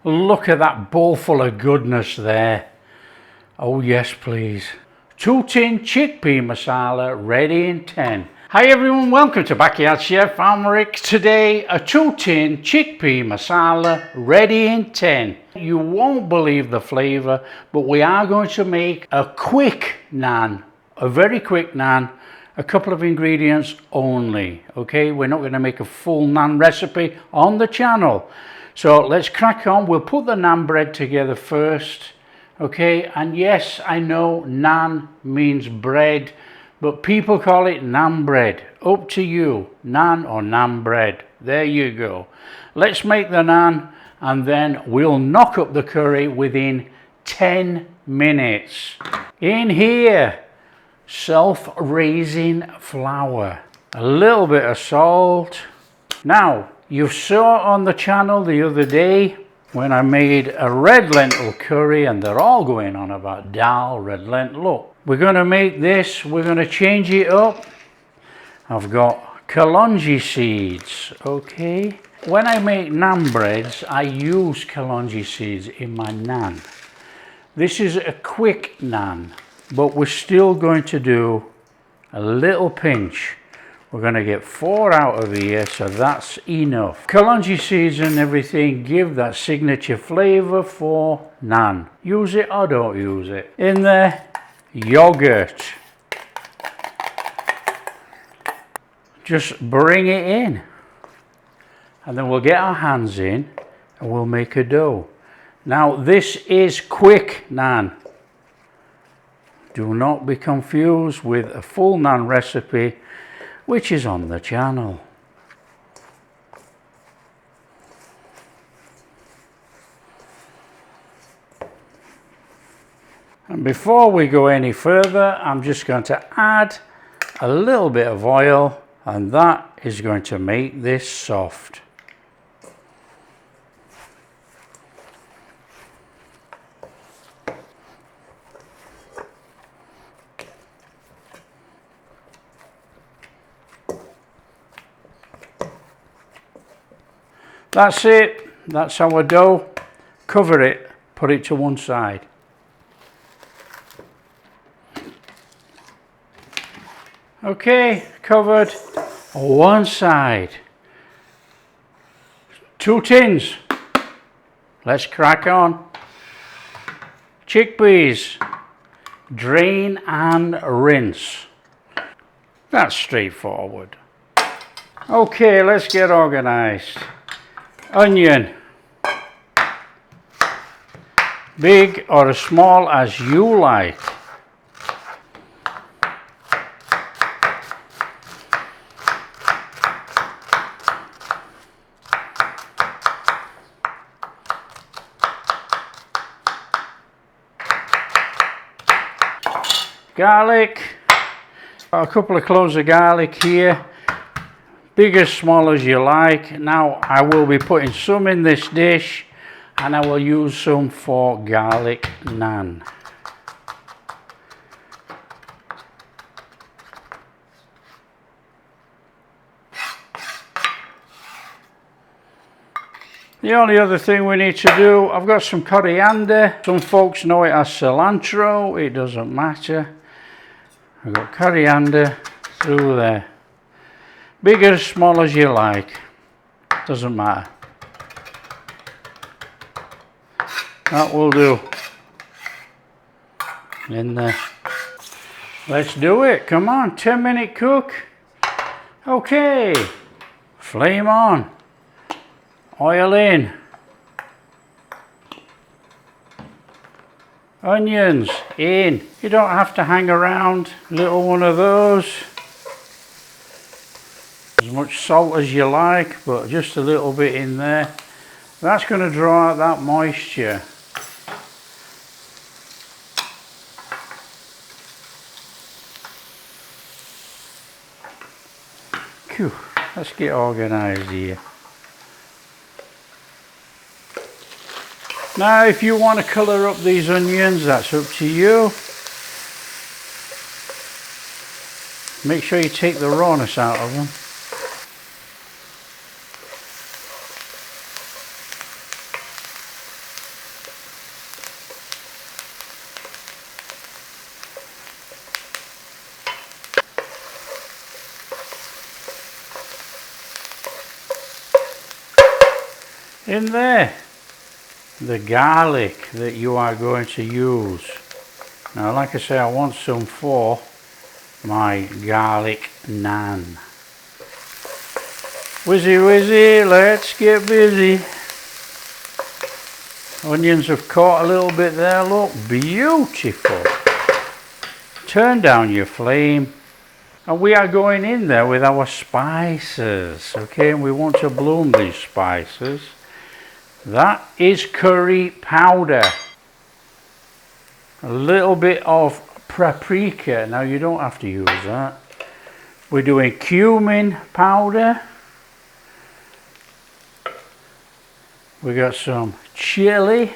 Look at that bowl full of goodness there. Oh yes, please. 2-tin chickpea masala ready in 10. Hi everyone, welcome to Backyard Chef. I'm Rick. Today a 2-tin chickpea masala ready in 10. You won't believe the flavour, but we are going to make a quick naan, a very quick naan, a couple of ingredients only. Okay, we're not going to make a full naan recipe on the channel. So let's crack on. We'll put the naan bread together first. Okay, and yes, I know naan means bread, but people call it naan bread. Up to you, naan or naan bread. There you go. Let's make the naan and then we'll knock up the curry within 10 minutes. In here, self-raising flour, a little bit of salt. Now, you saw on the channel the other day when I made a red lentil curry, and they're all going on about dal, red lentil. Look, we're going to make this, we're going to change it up. I've got kalonji seeds, okay. When I make naan breads, I use kalonji seeds in my naan. This is a quick naan, but we're still going to do a little pinch. We're going to get 4 out of here, so that's enough. Kalonji seeds and everything give that signature flavour for naan. Use it or don't use it. In there, yogurt. Just bring it in. And then we'll get our hands in and we'll make a dough. Now this is quick naan. Do not be confused with a full naan recipe which is on the channel. And before we go any further, I'm just going to add a little bit of oil, and that is going to make this soft. That's it, that's our dough. Cover it, put it to one side. Okay, covered one side. 2 tins. Let's crack on. Chickpeas, drain and rinse. That's straightforward. Okay, let's get organized. Onion, big or as small as you like. Garlic, a couple of cloves of garlic here. Big as small as you like. Now I will be putting some in this dish and I will use some for garlic naan. The only other thing we need to do, I've got some coriander. Some folks know it as cilantro, it doesn't matter. I've got coriander through there. Big or small as you like, doesn't matter. That will do. In there. Let's do it, come on, 10-minute cook. Okay, flame on, oil in. Onions in. You don't have to hang around, little one of those. As much salt as you like, but just a little bit in there. That's going to draw out that moisture. Phew, let's get organized here. Now if you want to colour up these onions, that's up to you. Make sure you take the rawness out of them. in there. The garlic that you are going to use. Now, like I say, I want some for my garlic naan. Whizzy whizzy, let's get busy. Onions have caught a little bit there, look, beautiful. Turn down your flame, and we are going in there with our spices, okay? And we want to bloom these spices. That is curry powder. A little bit of paprika. Now you don't have to use that. We're doing cumin powder. We got some chili.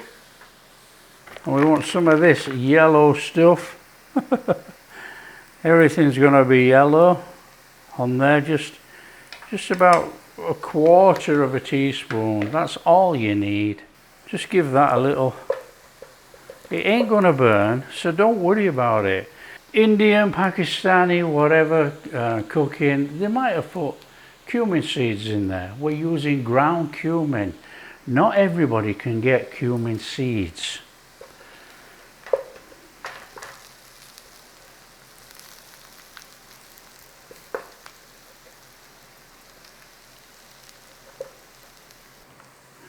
And we want some of this yellow stuff. Everything's going to be yellow on there. Just about a quarter of a teaspoon. That's all you need. Just give that a little. It ain't going to burn, so don't worry about it. Indian, Pakistani, whatever cooking, they might have put cumin seeds in there. We're using ground cumin. Not everybody can get cumin seeds.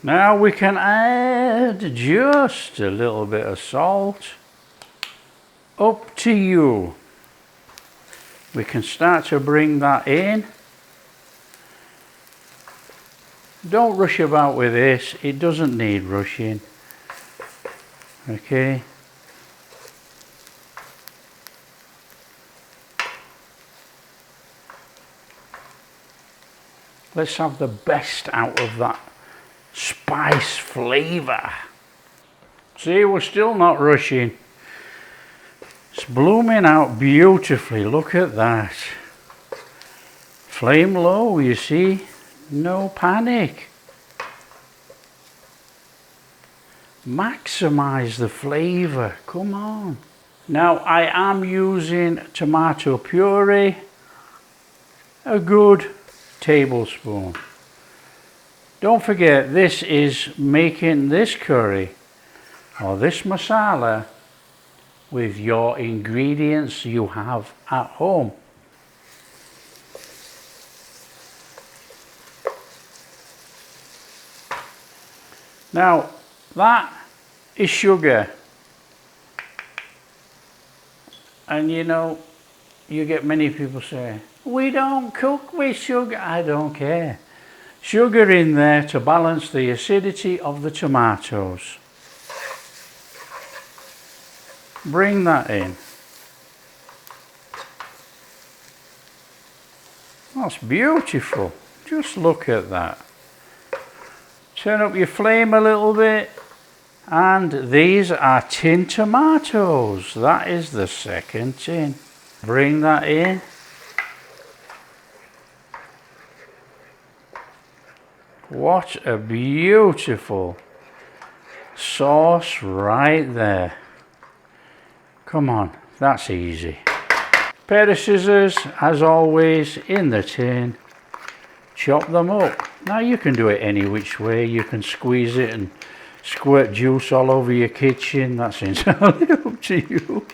Now we can add just a little bit of salt. Up to you. We can start to bring that in. Don't rush about with this, it doesn't need rushing. Okay. Let's have the best out of that spice flavour. See, we're still not rushing. It's blooming out beautifully, look at that. Flame low, you see. No panic. Maximize the flavour, come on. Now I am using tomato puree, a good tablespoon. Don't forget, this is making this curry or this masala with your ingredients you have at home. Now, that is sugar. And you know, you get many people say, we don't cook with sugar. I don't care. Sugar in there to balance the acidity of the tomatoes. Bring that in. That's beautiful. Just look at that. Turn up your flame a little bit. And these are tin tomatoes. That is the second tin. Bring that in. What a beautiful sauce right there. Come on, that's easy. Pair of scissors, as always, in the tin. Chop them up. Now you can do it any which way. You can squeeze it and squirt juice all over your kitchen. That's entirely up to you.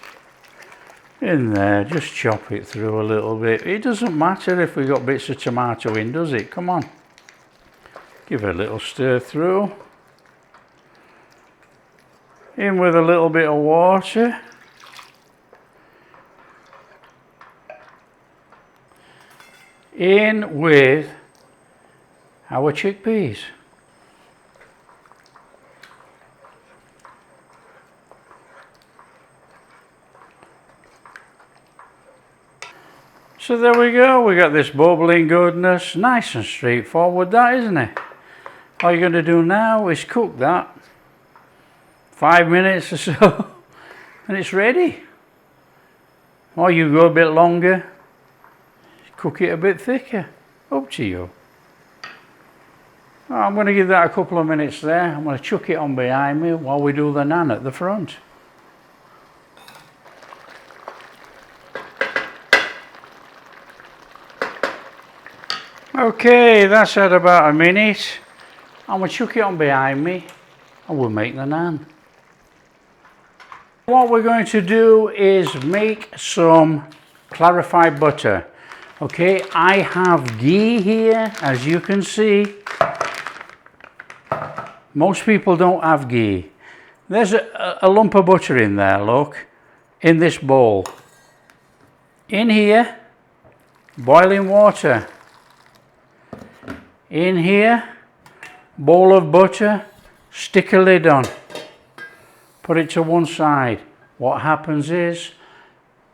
In there, just chop it through a little bit. It doesn't matter if we got bits of tomato in, does it? Come on. Give it a little stir through. In with a little bit of water. In with our chickpeas. So there we go, we got this bubbling goodness, nice and straightforward that, isn't it? All you're going to do now is cook that 5 minutes or so and it's ready. Or you go a bit longer, cook it a bit thicker, up to you. I'm going to give that a couple of minutes there. I'm going to chuck it on behind me while we do the naan at the front. Okay, that's had about a minute. I'm going to chuck it on behind me and we'll make the naan. What we're going to do is make some clarified butter. Okay, I have ghee here, as you can see. Most people don't have ghee. There's a lump of butter in there, look, in this bowl. In here, boiling water. In here, bowl of butter, stick a lid on. Put it to one side. What happens is,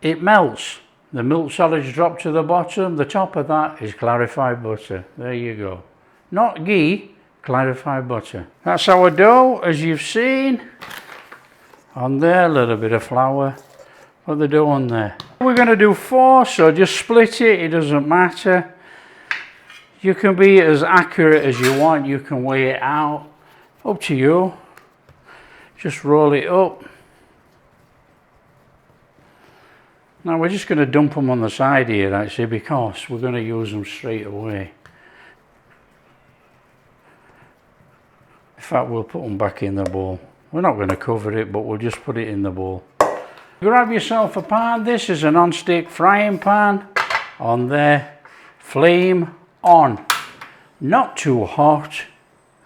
it melts. The milk solids drop to the bottom. The top of that is clarified butter. There you go. Not ghee, clarified butter. That's our dough, as you've seen. On there, a little bit of flour. Put the dough on there. We're going to do 4, so just split it. It doesn't matter. You can be as accurate as you want. You can weigh it out. Up to you. Just roll it up. Now we're just going to dump them on the side here, actually, because we're going to use them straight away. In fact, we'll put them back in the bowl. We're not going to cover it, but we'll just put it in the bowl. Grab yourself a pan. This is a non-stick frying pan. On there, flame on. Not too hot.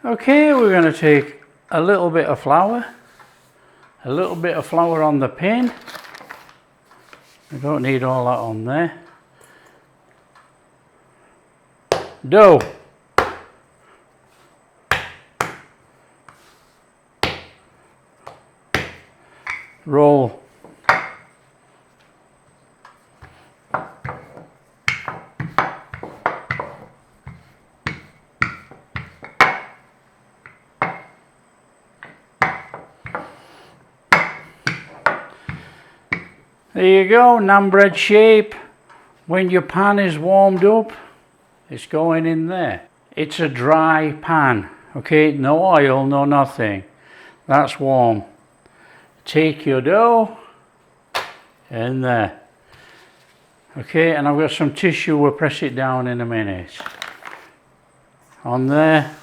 Okay, we're going to take a little bit of flour. A little bit of flour on the pin. We don't need all that on there. Dough. Roll. There you go, naan bread shape. When your pan is warmed up, it's going in there. It's a dry pan, okay? No oil, no nothing. That's warm. Take your dough in there. Okay, and I've got some tissue, we'll press it down in a minute. On there,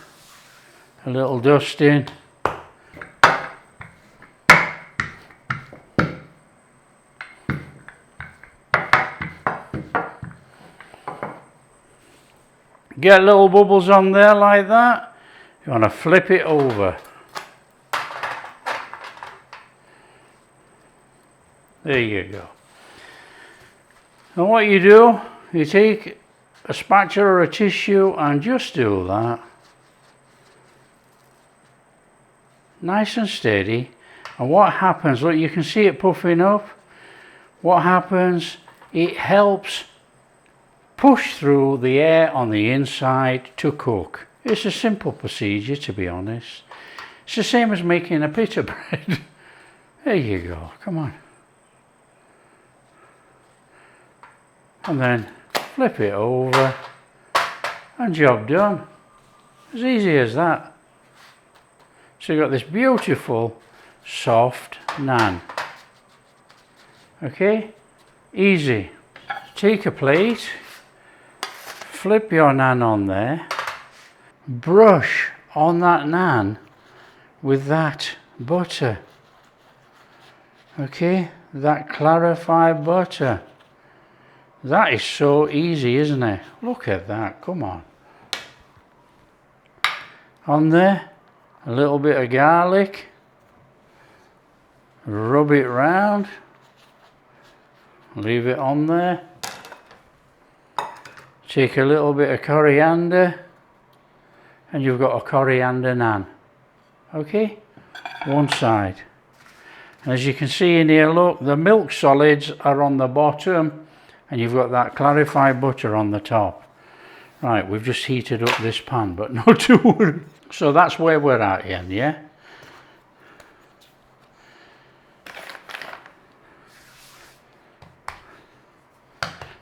a little dusting. Get little bubbles on there like that. You want to flip it over. There you go. And what you do, you take a spatula or a tissue and just do that. Nice and steady. And what happens, look, you can see it puffing up. What happens, it helps push through the air on the inside to cook. It's a simple procedure, to be honest. It's the same as making a pita bread. There you go, come on. And then flip it over and job done. As easy as that. So you've got this beautiful soft naan. Okay, easy. Take a plate, flip your naan on there, brush on that naan with that butter. Okay, that clarified butter. That is so easy, isn't it? Look at that, come on. On there, a little bit of garlic. Rub it round. Leave it on there. Take a little bit of coriander. And you've got a coriander naan. Okay? One side. And as you can see in here, look, the milk solids are on the bottom. And you've got that clarified butter on the top. Right, we've just heated up this pan, but no to worry. So that's where we're at, Ian, yeah?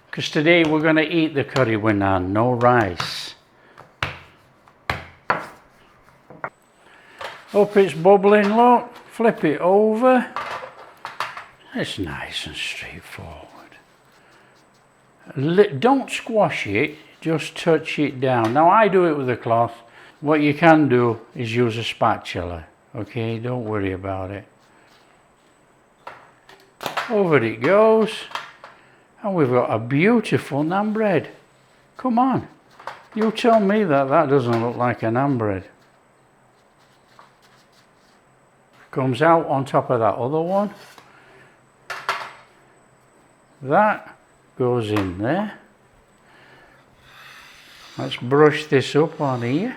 Because today we're going to eat the curry with naan, no rice. Up it's bubbling, look. Flip it over. It's nice and straightforward. Don't squash it, just touch it down. Now I do it with a cloth. what you can do is use a spatula. Okay, don't worry about it. Over it goes, and we've got a beautiful naan bread. Come on, you tell me that that doesn't look like a naan bread. Comes out on top of that other one. That goes in there. Let's brush this up on here.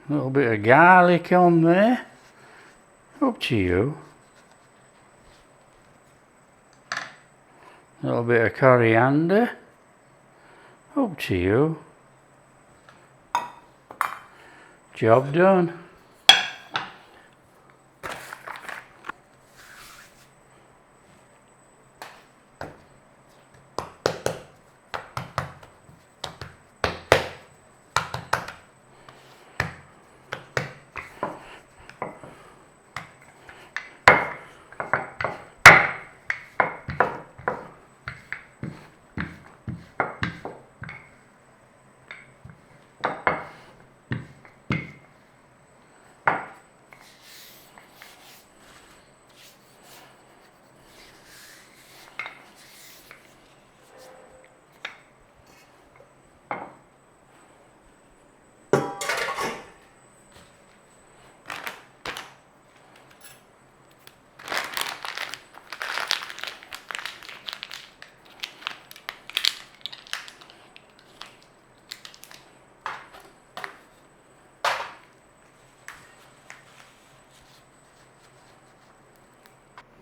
A little bit of garlic on there. Up to you. A little bit of coriander. Up to you. Job done.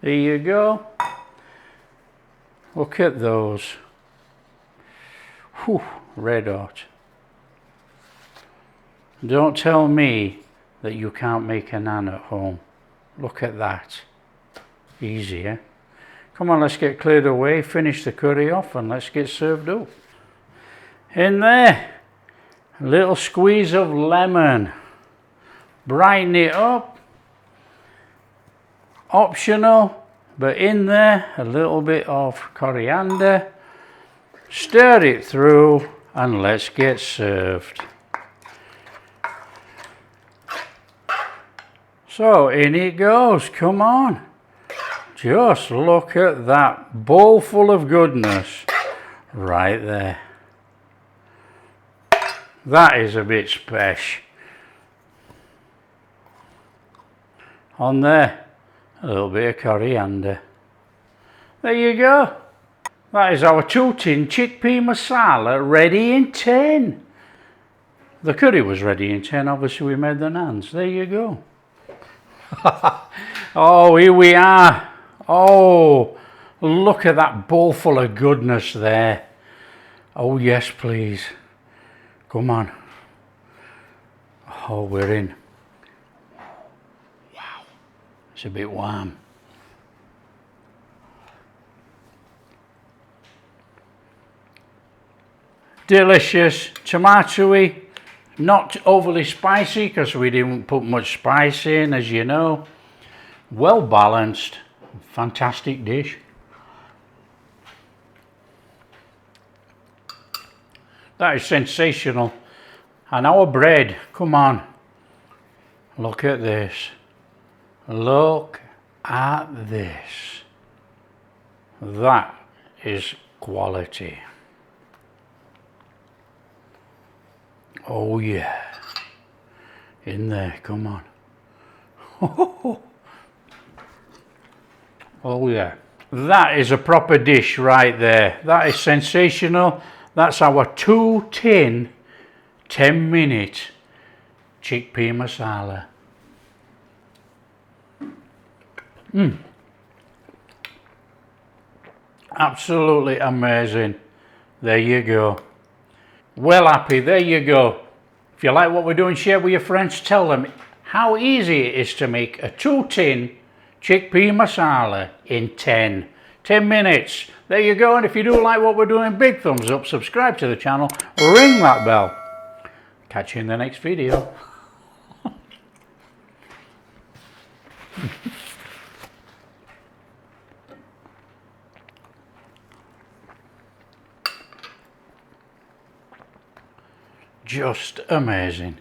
There you go. Look at those. Whew, red hot. Don't tell me that you can't make a naan at home. Look at that. Easy, eh? Come on, let's get cleared away, finish the curry off, and let's get served up. In there, a little squeeze of lemon. Brighten it up. Optional, but in there a little bit of coriander. Stir it through and let's get served. So in it goes, come on. Just look at that bowl full of goodness right there. That is a bit special. On there, a little bit of coriander. There you go. That is our 2-tin chickpea masala ready in 10. The curry was ready in 10, obviously we made the naans. There you go. Oh, here we are. Oh, look at that bowl full of goodness there. Oh yes, please. Come on. Oh, we're in. Wow, it's a bit warm. Delicious, tomatoey, not overly spicy because we didn't put much spice in, as you know. Well balanced, fantastic dish. That is sensational. And our bread, come on, look at this. Look at this. That is quality. Oh yeah, in there, come on. Oh yeah, that is a proper dish right there. That is sensational. That's our 2-tin 10-minute chickpea masala. Absolutely amazing. There you go. Well happy, there you go. If you like what we're doing, share with your friends. Tell them how easy it is to make a 2-tin chickpea masala in 10 minutes. There you go. And if you do like what we're doing, big thumbs up, subscribe to the channel, ring that bell. Catch you in the next video. Just amazing.